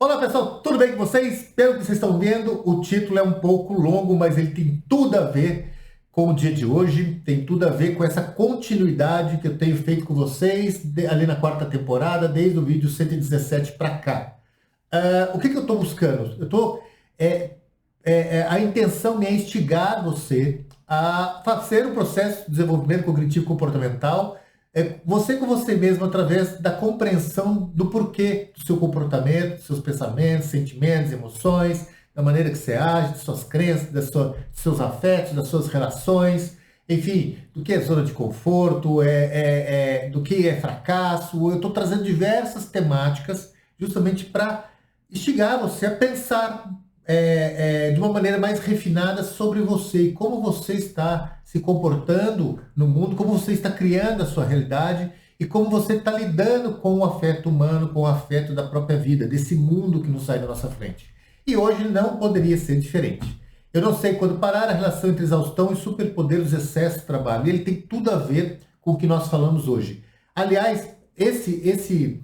Olá pessoal, tudo bem com vocês? Pelo que vocês estão vendo, o título é um pouco longo, mas ele tem tudo a ver com o dia de hoje, tem tudo a ver com essa continuidade que eu tenho feito com vocês ali na quarta temporada, desde o vídeo 117 para cá. O que eu estou buscando? A intenção minha é instigar você a fazer um processo de desenvolvimento cognitivo comportamental, você com você mesmo, através da compreensão do porquê do seu comportamento, dos seus pensamentos, sentimentos, emoções, da maneira que você age, das suas crenças, dos seus afetos, das suas relações, enfim, do que é zona de conforto, do que é fracasso. Eu estou trazendo diversas temáticas justamente para instigar você a pensar de uma maneira mais refinada sobre você e como você está se comportando no mundo, como você está criando a sua realidade e como você está lidando com o afeto humano, com o afeto da própria vida, desse mundo que nos sai da nossa frente. E hoje não poderia ser diferente. Eu não sei quando parar a relação entre exaustão e superpoder dos excessos de trabalho. E ele tem tudo a ver com o que nós falamos hoje. Aliás, esse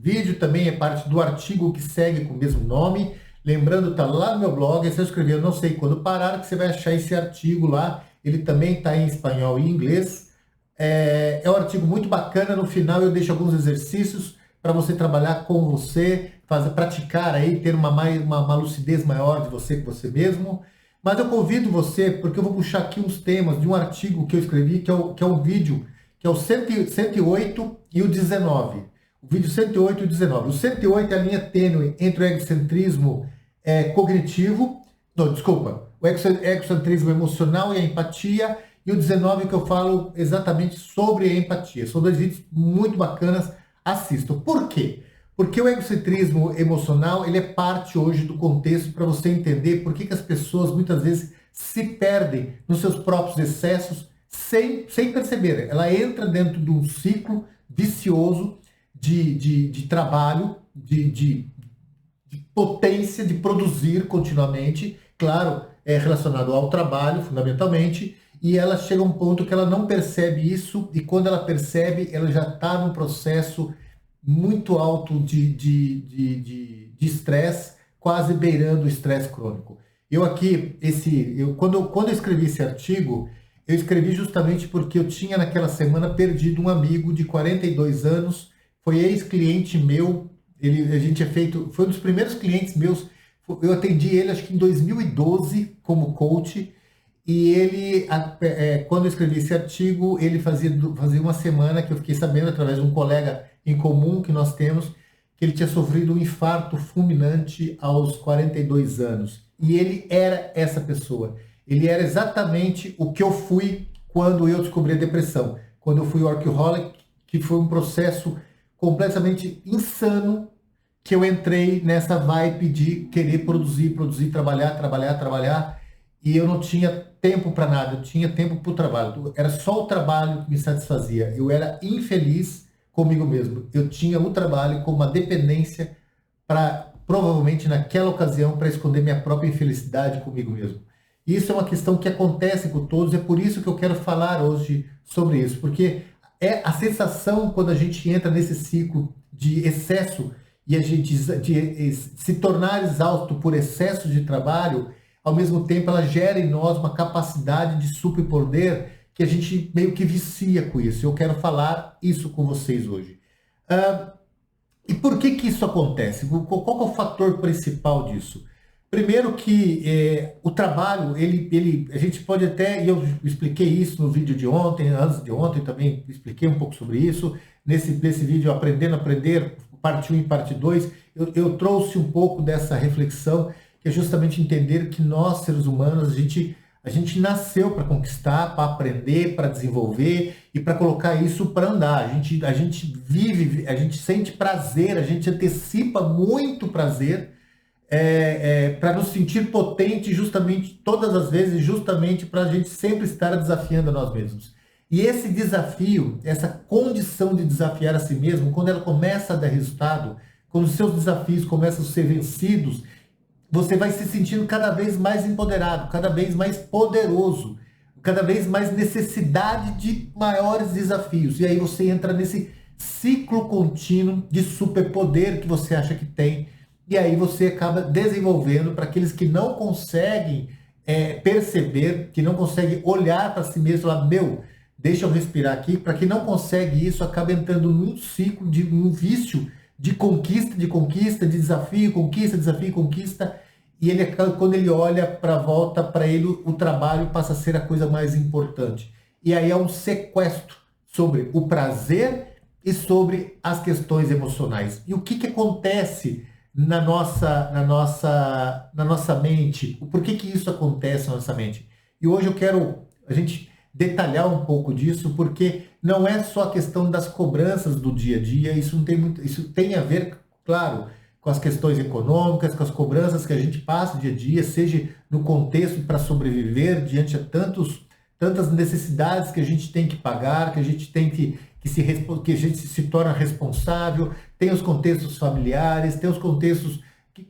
vídeo também é parte do artigo que segue com o mesmo nome. Lembrando, tá lá no meu blog, é só escrever eu não sei quando parar, que você vai achar esse artigo lá. Ele também está em espanhol e inglês. É um artigo muito bacana. No final eu deixo alguns exercícios para você trabalhar com você, praticar aí, ter uma lucidez maior de você com você mesmo. Mas eu convido você, porque eu vou puxar aqui uns temas de um artigo que eu escrevi, que é um vídeo, que é o 108 e o 19. O vídeo 108 e o 19. O 108 é a linha tênue entre o egocentrismo cognitivo, o egocentrismo emocional e a empatia, e o 19 que eu falo exatamente sobre a empatia. São dois vídeos muito bacanas, assistam. Por quê? Porque o egocentrismo emocional, ele é parte hoje do contexto para você entender por que as pessoas muitas vezes se perdem nos seus próprios excessos sem perceber. Ela entra dentro de um ciclo vicioso de trabalho, de potência, de produzir continuamente, claro, é relacionado ao trabalho, fundamentalmente, e ela chega a um ponto que ela não percebe isso, e quando ela percebe, ela já está num processo muito alto de estresse, quase beirando o estresse crônico. Quando eu escrevi esse artigo, eu escrevi justamente porque eu tinha naquela semana perdido um amigo de 42 anos, foi ex-cliente meu, foi um dos primeiros clientes meus, eu atendi ele acho que em 2012 como coach, e ele, quando eu escrevi esse artigo, ele fazia uma semana que eu fiquei sabendo, através de um colega em comum que nós temos, que ele tinha sofrido um infarto fulminante aos 42 anos. E ele era essa pessoa. Ele era exatamente o que eu fui quando eu descobri a depressão. Quando eu fui workaholic, que foi um processo completamente insano, que eu entrei nessa vibe de querer produzir, trabalhar, e eu não tinha tempo para nada, eu tinha tempo para o trabalho. Era só o trabalho que me satisfazia. Eu era infeliz comigo mesmo. Eu tinha o trabalho como uma dependência provavelmente naquela ocasião, para esconder minha própria infelicidade comigo mesmo. Isso é uma questão que acontece com todos, é por isso que eu quero falar hoje sobre isso, porque é a sensação quando a gente entra nesse ciclo de excesso e a gente se tornar exausto por excesso de trabalho, ao mesmo tempo ela gera em nós uma capacidade de superpoder que a gente meio que vicia com isso. Eu quero falar isso com vocês hoje. E por que isso acontece? Qual é o fator principal disso? Primeiro que o trabalho, a gente pode até, e eu expliquei isso no vídeo de ontem, antes de ontem também expliquei um pouco sobre isso, nesse vídeo Aprendendo a Aprender, parte 1 e parte 2, eu trouxe um pouco dessa reflexão, que é justamente entender que nós, seres humanos, a gente nasceu para conquistar, para aprender, para desenvolver e para colocar isso para andar. A gente vive, a gente sente prazer, a gente antecipa muito prazer para nos sentir potente justamente todas as vezes, justamente para a gente sempre estar desafiando a nós mesmos. E esse desafio, essa condição de desafiar a si mesmo, quando ela começa a dar resultado, quando os seus desafios começam a ser vencidos, você vai se sentindo cada vez mais empoderado, cada vez mais poderoso, cada vez mais necessidade de maiores desafios. E aí você entra nesse ciclo contínuo de superpoder que você acha que tem. E aí você acaba desenvolvendo para aqueles que não conseguem perceber, que não conseguem olhar para si mesmo e falar, meu, deixa eu respirar aqui. Para quem não consegue isso, acaba entrando num ciclo, num vício de conquista, de desafio, conquista. E ele, quando ele olha para a volta, para ele o trabalho passa a ser a coisa mais importante. E aí é um sequestro sobre o prazer e sobre as questões emocionais. E o que acontece na nossa mente? Por que isso acontece na nossa mente? E hoje eu quero a gente detalhar um pouco disso, porque não é só a questão das cobranças do dia a dia, isso tem a ver, claro, com as questões econômicas, com as cobranças que a gente passa dia a dia, seja no contexto para sobreviver diante de tantas necessidades que a gente tem que pagar, que a gente tem que a gente se torna responsável, tem os contextos familiares, tem os contextos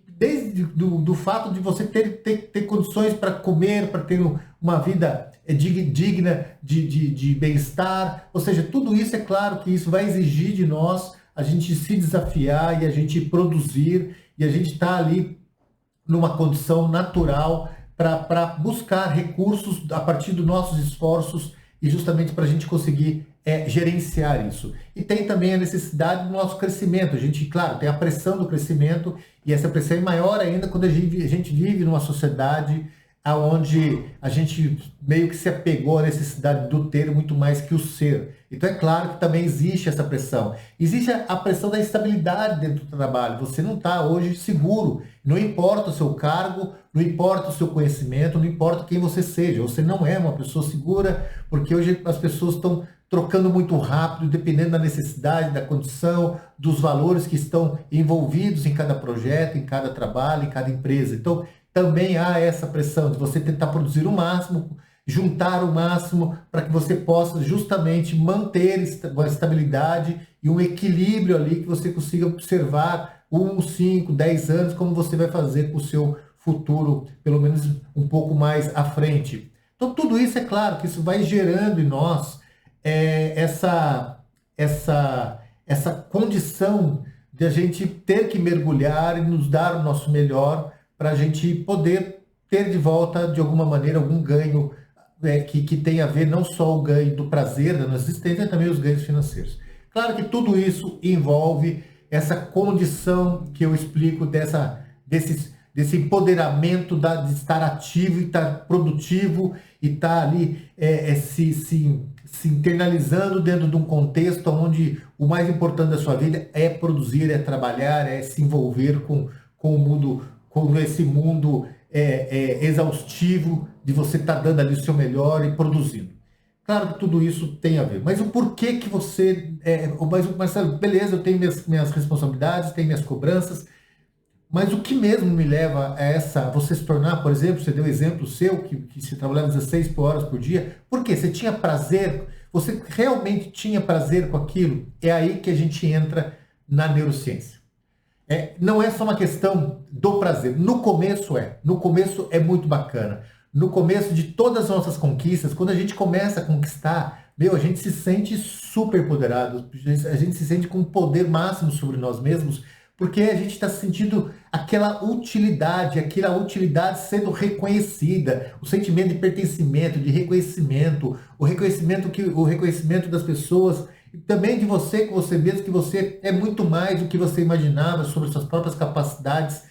desde do fato de você ter condições para comer, para ter uma vida digna de bem-estar, ou seja, tudo isso é claro que isso vai exigir de nós a gente se desafiar e a gente produzir, e a gente está ali numa condição natural para buscar recursos a partir dos nossos esforços e justamente para a gente conseguir gerenciar isso. E tem também a necessidade do nosso crescimento. A gente, claro, tem a pressão do crescimento, e essa pressão é maior ainda quando a gente vive numa sociedade onde a gente meio que se apegou à necessidade do ter muito mais que o ser. Então é claro que também existe essa pressão. Existe a pressão da estabilidade dentro do trabalho. Você não está hoje seguro. Não importa o seu cargo, não importa o seu conhecimento, não importa quem você seja. Você não é uma pessoa segura, porque hoje as pessoas estão trocando muito rápido, dependendo da necessidade, da condição, dos valores que estão envolvidos em cada projeto, em cada trabalho, em cada empresa. Então, também há essa pressão de você tentar produzir o máximo, juntar o máximo para que você possa justamente manter uma estabilidade e um equilíbrio ali que você consiga observar 1, 5, 10 anos, como você vai fazer com o seu futuro, pelo menos um pouco mais à frente. Então, tudo isso é claro que isso vai gerando em nós essa condição de a gente ter que mergulhar e nos dar o nosso melhor para a gente poder ter de volta, de alguma maneira, algum ganho que tem a ver não só o ganho do prazer da nossa existência, mas também os ganhos financeiros. Claro que tudo isso envolve essa condição que eu explico desse empoderamento de estar ativo e estar produtivo e estar ali se internalizando dentro de um contexto onde o mais importante da sua vida é produzir, é trabalhar, é se envolver com o mundo, com esse mundo exaustivo de você estar dando ali o seu melhor e produzindo. Claro que tudo isso tem a ver, mas o porquê que você... Marcelo, beleza, eu tenho minhas responsabilidades, tenho minhas cobranças, mas o que mesmo me leva a você se tornar, por exemplo, você deu exemplo seu, que se trabalhava 16 horas por dia, por quê? Você tinha prazer? Você realmente tinha prazer com aquilo? É aí que a gente entra na neurociência. Não é só uma questão do prazer. No começo é muito bacana. No começo de todas as nossas conquistas, quando a gente começa a conquistar, a gente se sente super empoderado, a gente se sente com um poder máximo sobre nós mesmos, porque a gente está sentindo aquela utilidade sendo reconhecida, o sentimento de pertencimento, de reconhecimento, o reconhecimento das pessoas, e também de você, com você mesmo, que você é muito mais do que você imaginava sobre suas próprias capacidades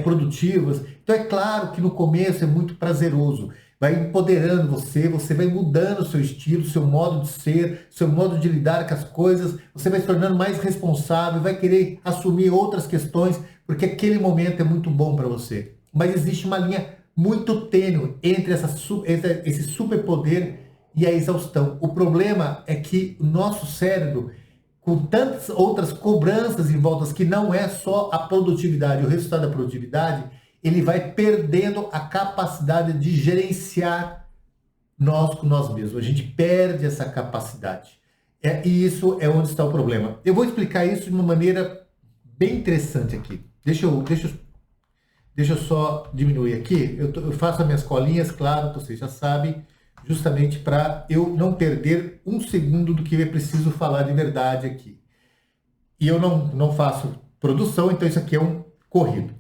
produtivas. Então é claro que no começo é muito prazeroso, vai empoderando você vai mudando o seu estilo, seu modo de ser, seu modo de lidar com as coisas, você vai se tornando mais responsável, vai querer assumir outras questões, porque aquele momento é muito bom para você. Mas existe uma linha muito tênue entre esse superpoder e a exaustão. O problema é que o nosso cérebro, com tantas outras cobranças em volta, que não é só a produtividade, o resultado da produtividade, ele vai perdendo a capacidade de gerenciar nós com nós mesmos. A gente perde essa capacidade. E isso é onde está o problema. Eu vou explicar isso de uma maneira bem interessante aqui. Deixa eu só diminuir aqui. Eu faço as minhas colinhas, claro, vocês já sabem, justamente para eu não perder um segundo do que eu preciso falar de verdade aqui. e eu não faço produção, então isso aqui é um corrido.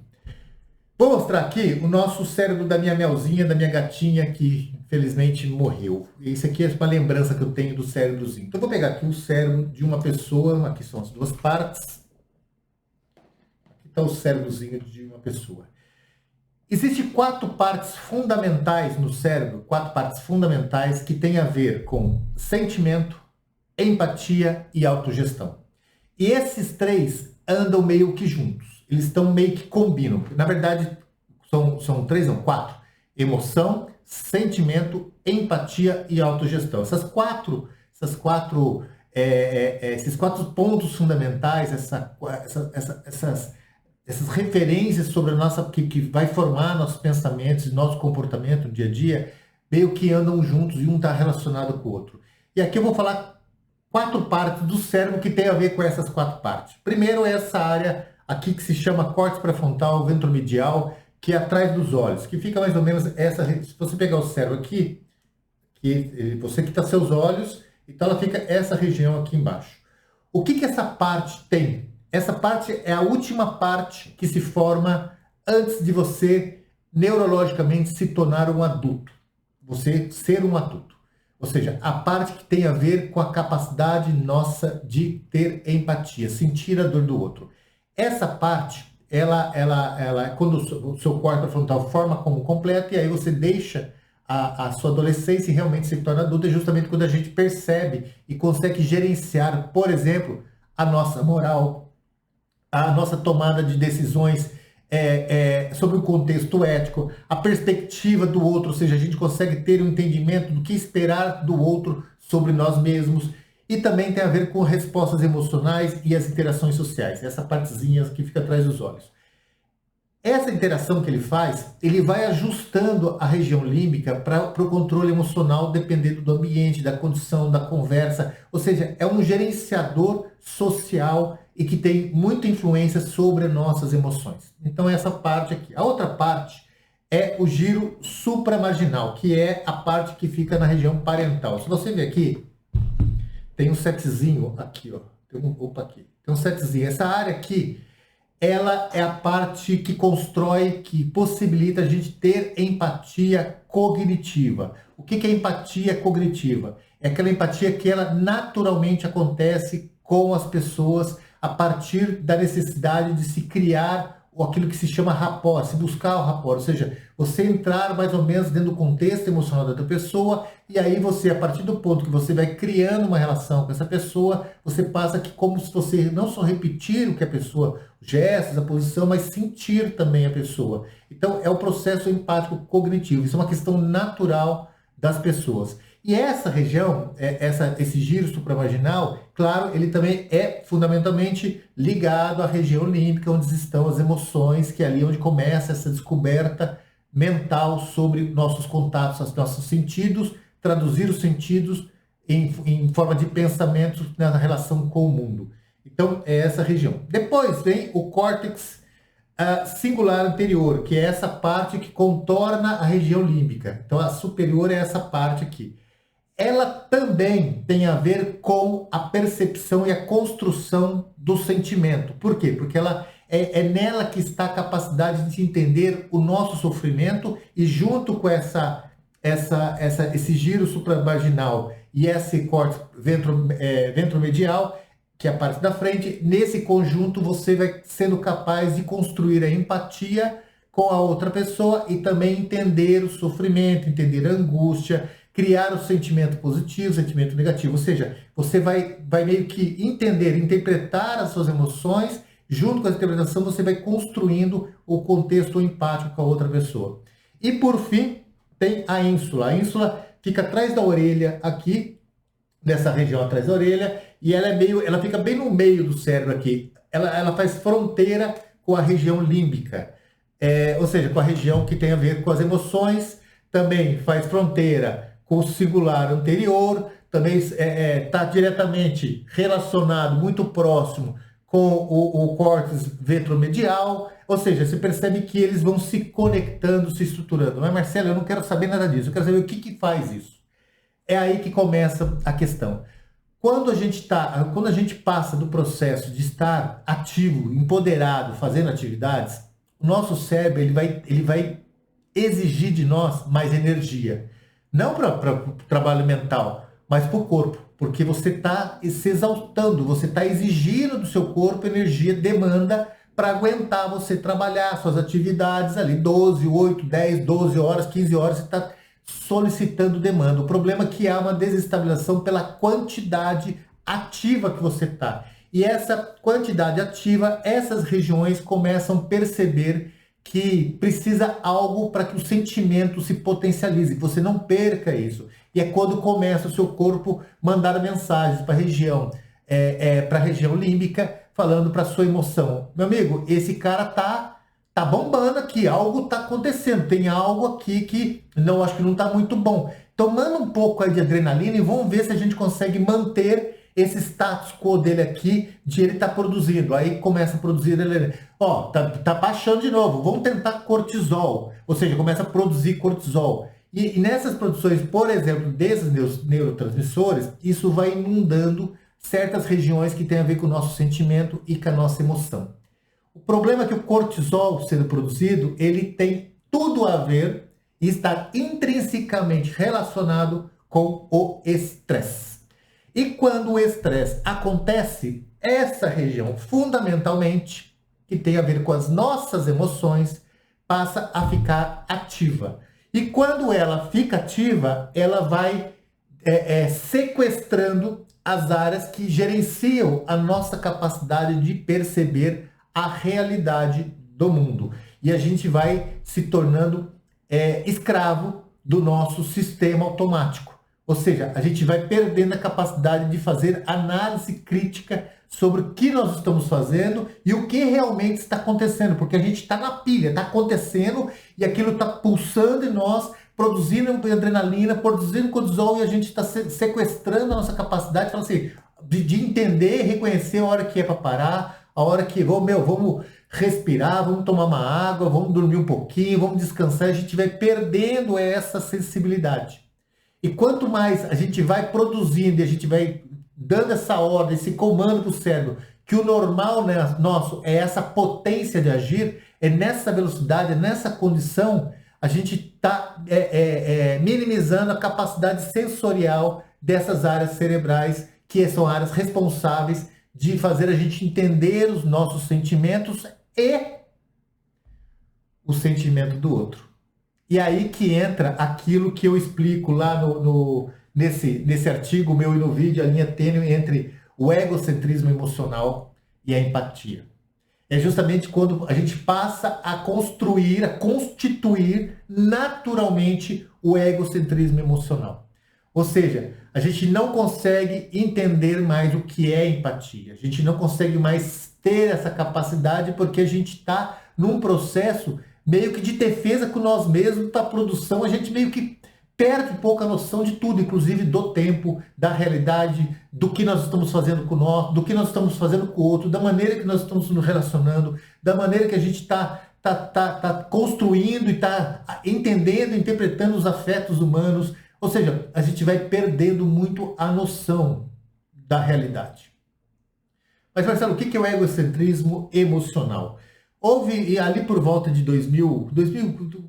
Vou mostrar aqui o nosso cérebro da minha Melzinha, da minha gatinha, que infelizmente morreu. Isso aqui é uma lembrança que eu tenho do cérebrozinho. Então eu vou pegar aqui o cérebro de uma pessoa, aqui são as duas partes. Aqui está o cérebrozinho de uma pessoa. Existem 4 partes fundamentais no cérebro, 4 partes fundamentais que têm a ver com sentimento, empatia e autogestão. E esses 3 andam meio que juntos, eles estão meio que combinam. Na verdade, são 3, não, 4. Emoção, sentimento, empatia e autogestão. Esses quatro pontos fundamentais, essas referências sobre a nossa, que vai formar nossos pensamentos e nosso comportamento no dia a dia, meio que andam juntos e um está relacionado com o outro. E aqui eu vou falar 4 partes do cérebro que tem a ver com essas 4 partes. Primeiro é essa área aqui que se chama córtex pré-frontal ventromedial, que é atrás dos olhos, que fica mais ou menos essa. Se você pegar o cérebro aqui, que você quita seus olhos, então ela fica essa região aqui embaixo. O que essa parte tem? Essa parte é a última parte que se forma antes de você neurologicamente se tornar um adulto. Você ser um adulto. Ou seja, a parte que tem a ver com a capacidade nossa de ter empatia, sentir a dor do outro. Essa parte, ela quando o seu córtex frontal forma como completo, e aí você deixa a sua adolescência e realmente se torna adulta, é justamente quando a gente percebe e consegue gerenciar, por exemplo, a nossa moral, a nossa tomada de decisões sobre o contexto ético, a perspectiva do outro, ou seja, a gente consegue ter um entendimento do que esperar do outro sobre nós mesmos, e também tem a ver com respostas emocionais e as interações sociais, essa partezinha que fica atrás dos olhos. Essa interação que ele faz, ele vai ajustando a região límbica para o controle emocional, dependendo do ambiente, da condição, da conversa, ou seja, é um gerenciador social e que tem muita influência sobre nossas emoções. Então essa parte aqui. A outra parte é o giro supramarginal, que é a parte que fica na região parental. Se você ver aqui, tem um setzinho aqui, ó. Tem um setzinho. Essa área aqui, ela é a parte que constrói, que possibilita a gente ter empatia cognitiva. O que é empatia cognitiva? É aquela empatia que ela naturalmente acontece com as pessoas a partir da necessidade de se criar aquilo que se chama rapport, se buscar o rapport, ou seja, você entrar mais ou menos dentro do contexto emocional da outra pessoa, e aí você, a partir do ponto que você vai criando uma relação com essa pessoa, você passa que como se você não só repetir o que a pessoa, gestos, a posição, mas sentir também a pessoa. Então é o processo empático cognitivo, isso é uma questão natural das pessoas. E essa região, esse giro supramarginal, claro, ele também é fundamentalmente ligado à região límbica, onde estão as emoções, que é ali onde começa essa descoberta mental sobre nossos contatos, nossos sentidos, traduzir os sentidos em forma de pensamentos na relação com o mundo. Então, é essa região. Depois vem o córtex singular anterior, que é essa parte que contorna a região límbica. Então, a superior é essa parte aqui. Ela também tem a ver com a percepção e a construção do sentimento. Por quê? Porque ela é nela que está a capacidade de entender o nosso sofrimento, e junto com esse giro supramarginal e esse córtex ventromedial, que é a parte da frente, nesse conjunto você vai sendo capaz de construir a empatia com a outra pessoa e também entender o sofrimento, entender a angústia, criar o sentimento positivo, o sentimento negativo. Ou seja, você vai meio que entender, interpretar as suas emoções, junto com a interpretação você vai construindo o contexto empático com a outra pessoa. E por fim, tem a ínsula. A ínsula fica atrás da orelha aqui, nessa região atrás da orelha, e ela fica bem no meio do cérebro aqui. Ela faz fronteira com a região límbica, ou seja, com a região que tem a ver com as emoções, também faz fronteira com o singular anterior, também está diretamente relacionado, muito próximo com o córtex ventromedial, ou seja, você percebe que eles vão se conectando, se estruturando. Mas, Marcelo, eu não quero saber nada disso, eu quero saber o que faz isso. É aí que começa a questão. quando a gente passa do processo de estar ativo, empoderado, fazendo atividades, o nosso cérebro ele vai exigir de nós mais energia. Não para o trabalho mental, mas para o corpo. Porque você está se exaustando, você está exigindo do seu corpo energia, demanda para aguentar você trabalhar suas atividades ali, 12, 8, 10, 12 horas, 15 horas, você está solicitando demanda. O problema é que há uma desestabilização pela quantidade ativa que você está. E essa quantidade ativa, essas regiões começam a perceber que precisa algo para que o sentimento se potencialize, que você não perca isso. E é quando começa o seu corpo mandar mensagens para a região límbica, falando para a sua emoção. Meu amigo, esse cara tá bombando aqui, algo tá acontecendo, tem algo aqui que não, acho que não tá muito bom. Então manda um pouco aí de adrenalina e vamos ver se a gente consegue manter esse status quo dele aqui, de ele tá produzindo. Aí começa a produzir, ele, ó, tá baixando de novo, vamos tentar cortisol, ou seja, começa a produzir cortisol. E nessas produções, por exemplo, desses neurotransmissores, isso vai inundando certas regiões que têm a ver com o nosso sentimento e com a nossa emoção. O problema é que o cortisol sendo produzido, ele tem tudo a ver e está intrinsecamente relacionado com o estresse. E quando o estresse acontece, essa região, fundamentalmente, que tem a ver com as nossas emoções, passa a ficar ativa. E quando ela fica ativa, ela vai sequestrando as áreas que gerenciam a nossa capacidade de perceber a realidade do mundo. E a gente vai se tornando escravo do nosso sistema automático. Ou seja, a gente vai perdendo a capacidade de fazer análise crítica sobre o que nós estamos fazendo e o que realmente está acontecendo, porque a gente está na pilha, está acontecendo e aquilo está pulsando em nós, produzindo adrenalina, produzindo cortisol e a gente está sequestrando a nossa capacidade assim, de entender, reconhecer a hora que é para parar, a hora que vamos respirar, vamos tomar uma água, vamos dormir um pouquinho, vamos descansar, a gente vai perdendo essa sensibilidade. E quanto mais a gente vai produzindo e a gente vai dando essa ordem, esse comando para o cérebro, que o normal, né, nosso é essa potência de agir, é nessa velocidade, é nessa condição, a gente está minimizando a capacidade sensorial dessas áreas cerebrais, que são áreas responsáveis de fazer a gente entender os nossos sentimentos e o sentimento do outro. E aí que entra aquilo que eu explico lá nesse artigo meu e no vídeo, a linha tênue entre o egocentrismo emocional e a empatia. É justamente quando a gente passa a construir, a constituir naturalmente o egocentrismo emocional. Ou seja, a gente não consegue entender mais o que é empatia. A gente não consegue mais ter essa capacidade porque a gente está num processo meio que de defesa com nós mesmos, para a produção, a gente meio que perde um pouco a noção de tudo, inclusive do tempo, da realidade, do que nós estamos fazendo com nós, do que nós estamos fazendo com o outro, da maneira que nós estamos nos relacionando, da maneira que a gente está construindo e está entendendo, interpretando os afetos humanos. Ou seja, a gente vai perdendo muito a noção da realidade. Mas, Marcelo, o que é o egocentrismo emocional? Houve ali por volta de 2000,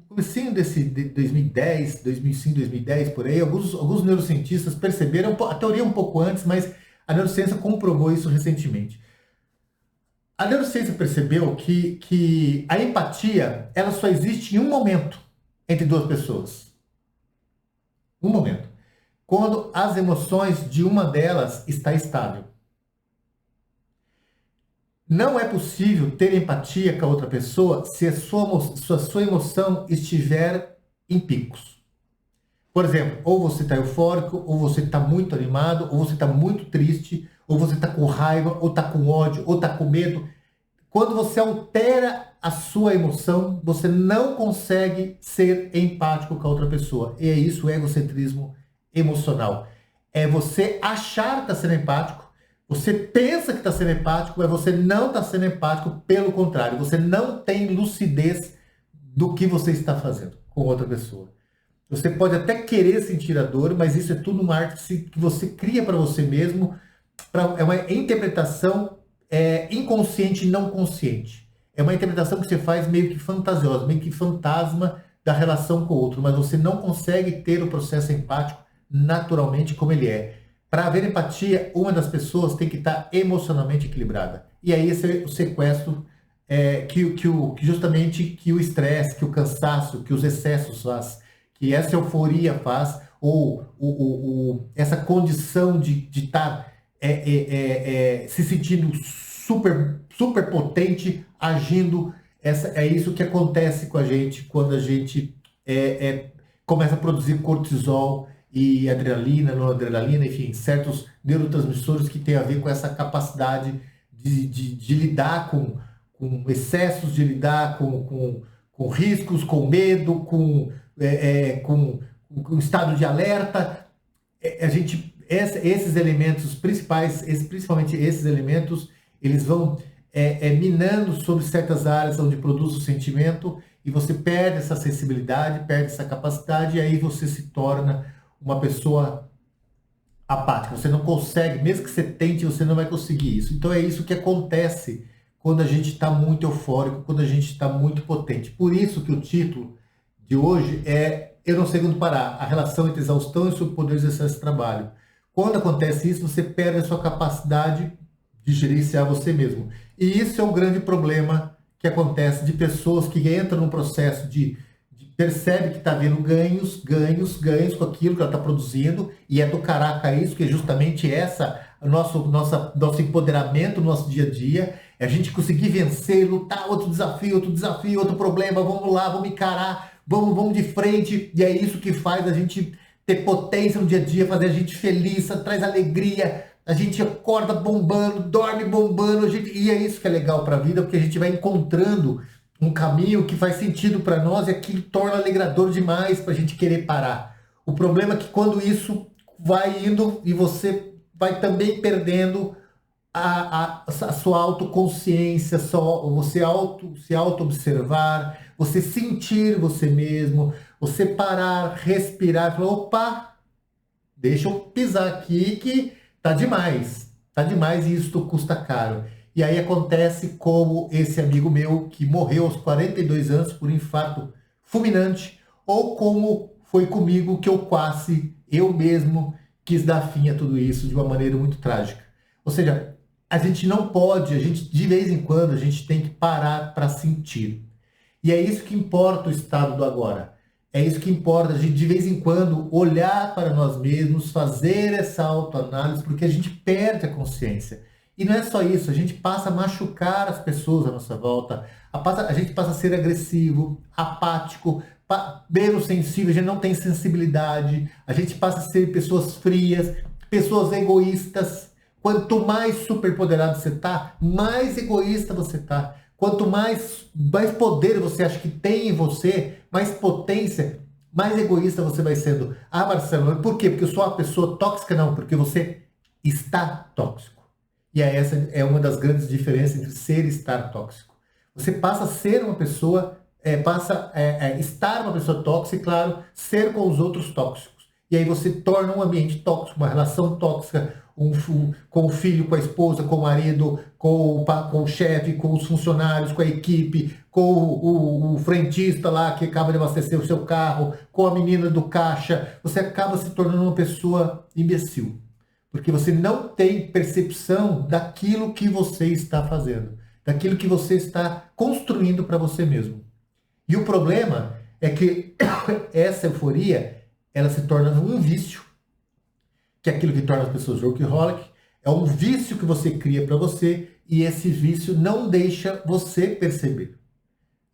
comecinho de 2010, 2005, 2010, por aí, alguns neurocientistas perceberam, a teoria um pouco antes, mas a neurociência comprovou isso recentemente. A neurociência percebeu que a empatia, ela só existe em um momento entre duas pessoas. Um momento. Quando as emoções de uma delas está estável. Não é possível ter empatia com a outra pessoa se a sua emoção estiver em picos. Por exemplo, ou você está eufórico, ou você está muito animado, ou você está muito triste, ou você está com raiva, ou está com ódio, ou está com medo. Quando você altera a sua emoção, você não consegue ser empático com a outra pessoa. E é isso o egocentrismo emocional. É você achar que está sendo empático, você pensa que está sendo empático, mas você não está sendo empático, pelo contrário, você não tem lucidez do que você está fazendo com outra pessoa. Você pode até querer sentir a dor, mas isso é tudo uma arte que você cria para você mesmo. É uma interpretação inconsciente e não consciente. É uma interpretação que você faz meio que fantasiosa, meio que fantasma da relação com o outro, mas você não consegue ter o processo empático naturalmente como ele é. Para haver empatia, uma das pessoas tem que estar emocionalmente equilibrada. E aí esse é o sequestro que justamente que o estresse, que o cansaço, que os excessos faz, que essa euforia faz, ou essa condição de estar se sentindo super potente, agindo. É isso que acontece com a gente quando a gente começa a produzir cortisol e adrenalina, noradrenalina, enfim, certos neurotransmissores que têm a ver com essa capacidade de lidar com excessos, de lidar com riscos, com medo, com estado de alerta. Esses elementos principais, principalmente esses elementos, eles vão minando sobre certas áreas onde produz o sentimento e você perde essa sensibilidade, perde essa capacidade e aí você se torna uma pessoa apática. Você não consegue, mesmo que você tente, você não vai conseguir isso. Então é isso que acontece quando a gente está muito eufórico, quando a gente está muito potente. Por isso que o título de hoje é Eu Não Sei Quando Parar, a relação entre exaustão e superpoder de excesso de trabalho. Quando acontece isso, você perde a sua capacidade de gerenciar você mesmo. E isso é o grande problema que acontece de pessoas que entram num processo de percebe que está vendo ganhos com aquilo que ela está produzindo, e é do caraca isso, que é justamente nosso empoderamento no nosso dia a dia, é a gente conseguir vencer, lutar outro desafio, outro problema, vamos lá, vamos encarar, vamos de frente, e é isso que faz a gente ter potência no dia a dia, fazer a gente feliz, traz alegria, a gente acorda bombando, dorme bombando, e é isso que é legal para a vida, porque a gente vai encontrando um caminho que faz sentido para nós e aquilo torna alegrador demais para a gente querer parar. O problema é que quando isso vai indo e você vai também perdendo a sua autoconsciência, você se auto-observar, você sentir você mesmo, você parar, respirar, falar, opa, deixa eu pisar aqui que tá demais e isso custa caro. E aí acontece como esse amigo meu que morreu aos 42 anos por infarto fulminante, ou como foi comigo que eu mesmo quis dar fim a tudo isso de uma maneira muito trágica. Ou seja, a gente não pode, de vez em quando, a gente tem que parar para sentir. E é isso que importa o estado do agora. É isso que importa, a gente de vez em quando olhar para nós mesmos, fazer essa autoanálise, porque a gente perde a consciência. E não é só isso, a gente passa a machucar as pessoas à nossa volta, a gente passa a ser agressivo, apático, menos sensível, a gente não tem sensibilidade, a gente passa a ser pessoas frias, pessoas egoístas. Quanto mais superpoderado você está, mais egoísta você está. Quanto mais poder você acha que tem em você, mais potência, mais egoísta você vai sendo. Ah, Marcelo, por quê? Porque eu sou uma pessoa tóxica? Não, porque você está tóxico. E essa é uma das grandes diferenças entre ser e estar tóxico. Você passa a ser uma pessoa, estar uma pessoa tóxica e, claro, ser com os outros tóxicos. E aí você torna um ambiente tóxico, uma relação tóxica, com o filho, com a esposa, com o marido, com o chefe, com os funcionários, com a equipe, com o frentista lá que acaba de abastecer o seu carro, com a menina do caixa. Você acaba se tornando uma pessoa imbecil. Porque você não tem percepção daquilo que você está fazendo, daquilo que você está construindo para você mesmo. E o problema é que essa euforia, ela se torna um vício, que é aquilo que torna as pessoas workaholic, é um vício que você cria para você e esse vício não deixa você perceber.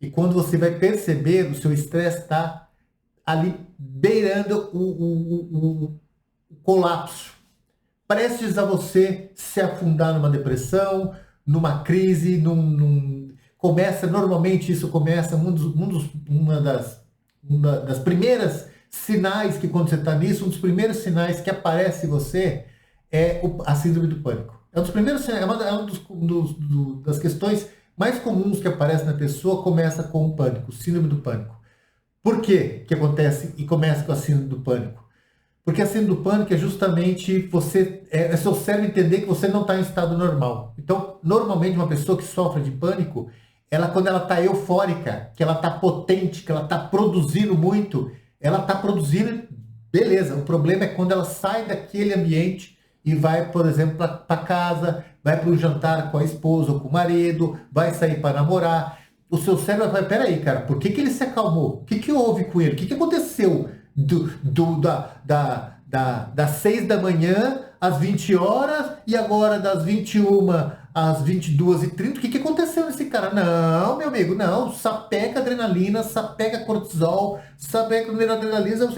E quando você vai perceber, o seu estresse está ali beirando o colapso, prestes a você se afundar numa depressão, numa crise, normalmente isso começa, uma das primeiras sinais que quando você está nisso, um dos primeiros sinais que aparece em você é a síndrome do pânico. É um dos primeiros sinais, das questões mais comuns que aparece na pessoa, começa com o pânico, síndrome do pânico. Por quê que acontece e começa com a síndrome do pânico? Porque a síndrome do pânico é justamente é seu cérebro entender que você não está em estado normal. Então, normalmente uma pessoa que sofre de pânico, ela quando ela está eufórica, que ela está potente, que ela está produzindo muito, ela está produzindo, beleza. O problema é quando ela sai daquele ambiente e vai, por exemplo, para casa, vai para um jantar com a esposa ou com o marido, vai sair para namorar. O seu cérebro vai, peraí, cara, por que ele se acalmou? O que houve com ele? O que aconteceu das 6 da manhã às 20 horas e agora das 21 às 22h30? O que aconteceu nesse cara? Não, meu amigo, não. Sapeca adrenalina, sapeca cortisol, sapeca adrenalina.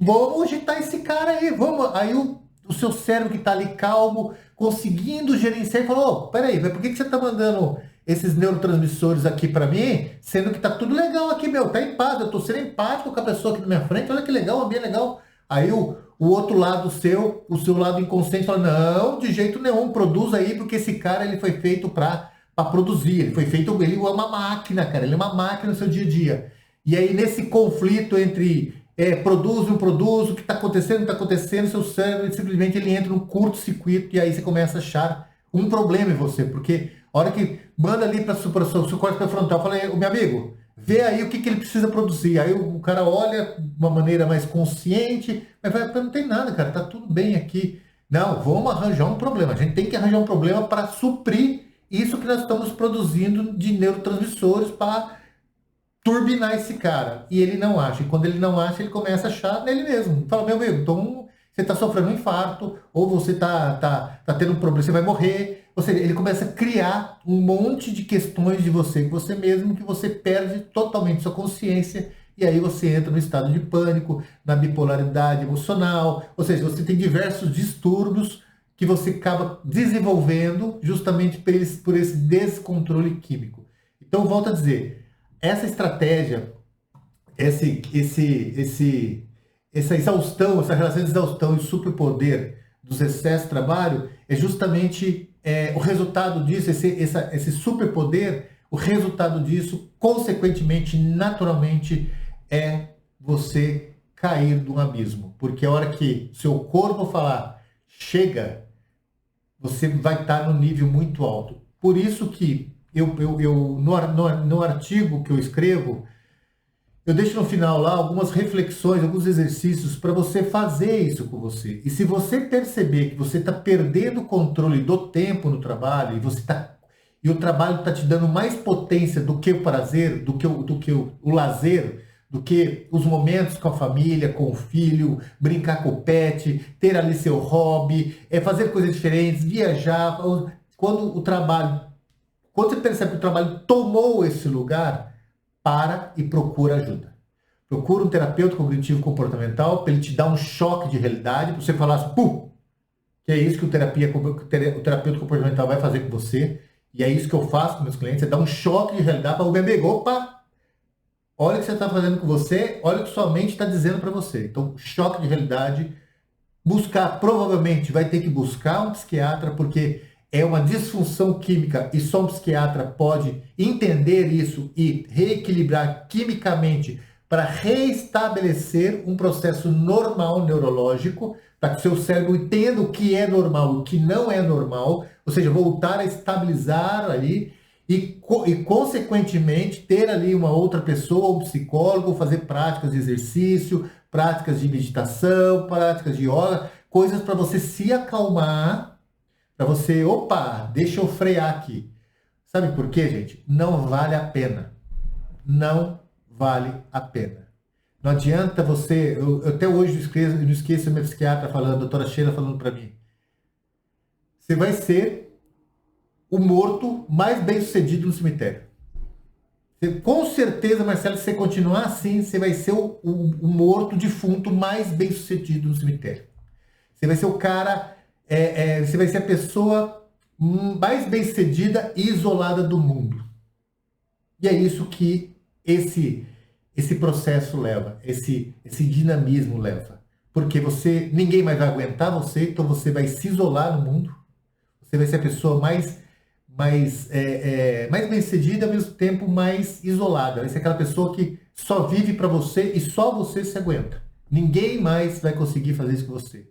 Vamos agitar esse cara aí, vamos. Aí o seu cérebro que está ali calmo, conseguindo gerenciar, e falou: oh, peraí, mas por que você está mandando esses neurotransmissores aqui para mim, sendo que tá tudo legal aqui, meu, tá em paz, eu tô sendo empático com a pessoa aqui na minha frente, olha que legal, o ambiente é legal. Aí o outro lado seu, o seu lado inconsciente fala: não, de jeito nenhum, produz aí, porque esse cara ele foi feito para produzir, ele foi feito, ele é uma máquina, cara, ele é uma máquina no seu dia a dia. E aí nesse conflito entre produz, não produz, o que está acontecendo, não está acontecendo, seu cérebro simplesmente ele entra num curto-circuito e aí você começa a achar um problema em você, porque a hora que manda ali para o seu córtex frontal, fala: meu amigo, vê aí o que ele precisa produzir. Aí o cara olha de uma maneira mais consciente, mas vai, não tem nada, cara, tá tudo bem aqui. Não, vamos arranjar um problema. A gente tem que arranjar um problema para suprir isso que nós estamos produzindo de neurotransmissores para turbinar esse cara. E ele não acha. E quando ele não acha, ele começa a achar nele mesmo. Fala: meu amigo, então você está sofrendo um infarto, ou você tá tendo um problema, você vai morrer. Ou seja, ele começa a criar um monte de questões de você, com você mesmo, que você perde totalmente sua consciência, e aí você entra no estado de pânico, na bipolaridade emocional, ou seja, você tem diversos distúrbios que você acaba desenvolvendo justamente por esse descontrole químico. Então, volto a dizer, essa estratégia, essa exaustão, essa relação de exaustão e superpoder dos excessos de trabalho é justamente o resultado disso, esse superpoder, o resultado disso, consequentemente, naturalmente, é você cair de um abismo. Porque a hora que seu corpo falar chega, você vai estar no nível muito alto. Por isso que no artigo que eu escrevo, eu deixo no final lá algumas reflexões, alguns exercícios para você fazer isso com você. E se você perceber que você está perdendo o controle do tempo no trabalho e o trabalho está te dando mais potência do que o prazer, do que o lazer, do que os momentos com a família, com o filho, brincar com o pet, ter ali seu hobby, fazer coisas diferentes, viajar. Quando você percebe que o trabalho tomou esse lugar, para e procura ajuda. Procura um terapeuta cognitivo comportamental para ele te dar um choque de realidade, para você falar assim: pum, que é isso que o terapeuta comportamental vai fazer com você, e é isso que eu faço com meus clientes, é dar um choque de realidade para o bebê: opa, olha o que você está fazendo com você, olha o que sua mente está dizendo para você. Então, choque de realidade, provavelmente vai ter que buscar um psiquiatra, porque é uma disfunção química e só um psiquiatra pode entender isso e reequilibrar quimicamente para reestabelecer um processo normal neurológico, para que o seu cérebro entenda o que é normal e o que não é normal, ou seja, voltar a estabilizar ali e consequentemente, ter ali uma outra pessoa, um psicólogo, fazer práticas de exercício, práticas de meditação, práticas de yoga, coisas para você se acalmar, para você, opa, deixa eu frear aqui. Sabe por quê, gente? Não vale a pena. Não vale a pena. Não adianta você... Eu até hoje não esqueço a minha psiquiatra falando, a doutora Sheila falando para mim: você vai ser o morto mais bem sucedido no cemitério. Com certeza, Marcelo, se você continuar assim, você vai ser o morto defunto mais bem sucedido no cemitério. Você vai ser o cara... você vai ser a pessoa mais bem-sucedida e isolada do mundo. E é isso que esse processo leva, esse dinamismo leva. Porque ninguém mais vai aguentar você, então você vai se isolar no mundo. Você vai ser a pessoa mais bem-sucedida, ao mesmo tempo mais isolada. Vai ser aquela pessoa que só vive para você e só você se aguenta. Ninguém mais vai conseguir fazer isso com você.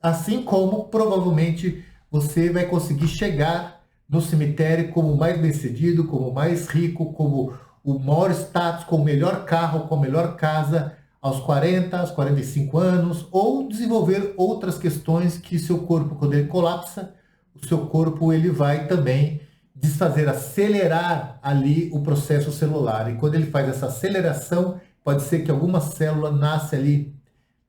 Assim como provavelmente você vai conseguir chegar no cemitério como o mais bem-sucedido, como o mais rico, como o maior status, com o melhor carro, com a melhor casa, aos 40, aos 45 anos, ou desenvolver outras questões que seu corpo, quando ele colapsa, o seu corpo ele vai também desfazer, acelerar ali o processo celular. E quando ele faz essa aceleração, pode ser que alguma célula nasce ali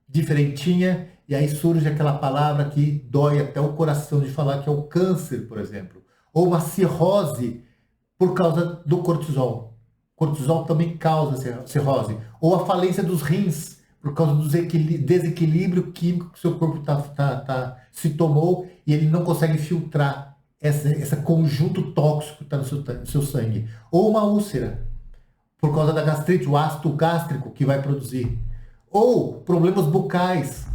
diferentinha, e aí surge aquela palavra que dói até o coração de falar, que é o câncer, por exemplo. Ou uma cirrose por causa do cortisol. Cortisol também causa cirrose. Ou a falência dos rins, por causa do desequilíbrio químico que o seu corpo se tomou e ele não consegue filtrar esse conjunto tóxico que está no seu sangue. Ou uma úlcera, por causa da gastrite, o ácido gástrico que vai produzir. Ou problemas bucais,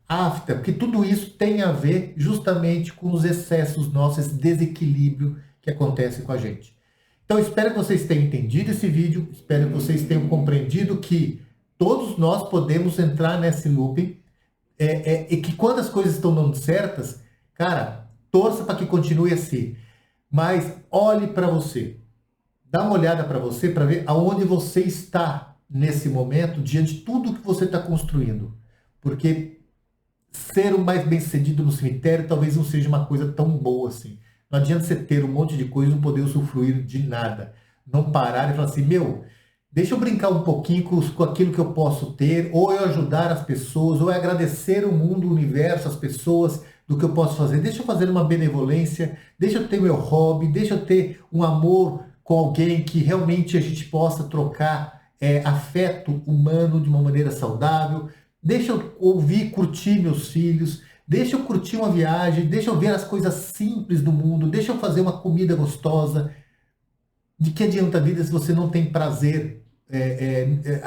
afta, porque tudo isso tem a ver justamente com os excessos nossos, esse desequilíbrio que acontece com a gente. Então, espero que vocês tenham entendido esse vídeo, espero que vocês tenham compreendido que todos nós podemos entrar nesse looping e que quando as coisas estão dando certas, cara, torça para que continue assim. Mas olhe para você, dá uma olhada para você para ver aonde você está nesse momento, diante de tudo que você está construindo. Porque ser o mais bem-sucedido no cemitério talvez não seja uma coisa tão boa assim. Não adianta você ter um monte de coisa e não poder usufruir de nada. Não parar e falar assim, meu, deixa eu brincar um pouquinho com aquilo que eu posso ter, ou eu ajudar as pessoas, ou eu agradecer o mundo, o universo, as pessoas, do que eu posso fazer. Deixa eu fazer uma benevolência, deixa eu ter meu hobby, deixa eu ter um amor com alguém que realmente a gente possa trocar afeto humano de uma maneira saudável. Deixa eu ouvir, curtir meus filhos, deixa eu curtir uma viagem, deixa eu ver as coisas simples do mundo, deixa eu fazer uma comida gostosa. De que adianta a vida se você não tem prazer,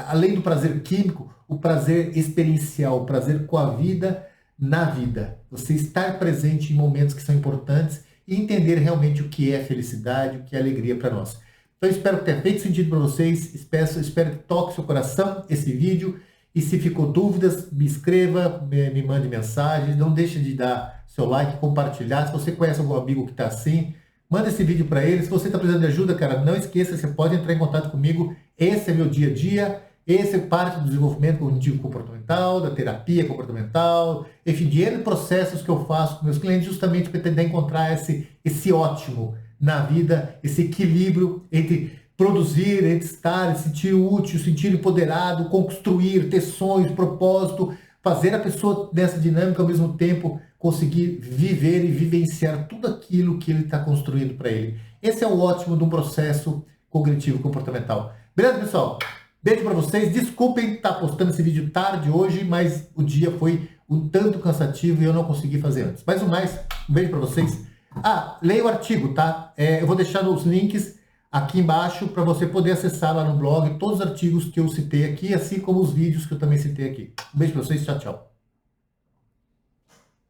além do prazer químico, o prazer experiencial, o prazer com a vida na vida. Você estar presente em momentos que são importantes e entender realmente o que é felicidade, o que é alegria para nós. Então, espero que tenha feito sentido para vocês, espero que toque seu coração esse vídeo. E se ficou dúvidas, me escreva, me mande mensagem, não deixe de dar seu like, compartilhar. Se você conhece algum amigo que está assim, manda esse vídeo para ele. Se você está precisando de ajuda, cara, não esqueça, você pode entrar em contato comigo. Esse é meu dia a dia, esse é parte do desenvolvimento cognitivo comportamental, da terapia comportamental, enfim, de N processos que eu faço com meus clientes, justamente para tentar encontrar esse ótimo na vida, esse equilíbrio entre produzir, entre estar, sentir útil, sentir empoderado, construir, ter sonhos, propósito, fazer a pessoa dessa dinâmica ao mesmo tempo conseguir viver e vivenciar tudo aquilo que ele está construindo para ele. Esse é o ótimo de um processo cognitivo comportamental. Beleza, pessoal? Beijo para vocês. Desculpem estar postando esse vídeo tarde hoje, mas o dia foi um tanto cansativo e eu não consegui fazer antes. Mais um beijo para vocês. Leia o artigo, tá? Eu vou deixar os links aqui embaixo para você poder acessar lá no blog todos os artigos que eu citei aqui, assim como os vídeos que eu também citei aqui. Um beijo para vocês, tchau, tchau.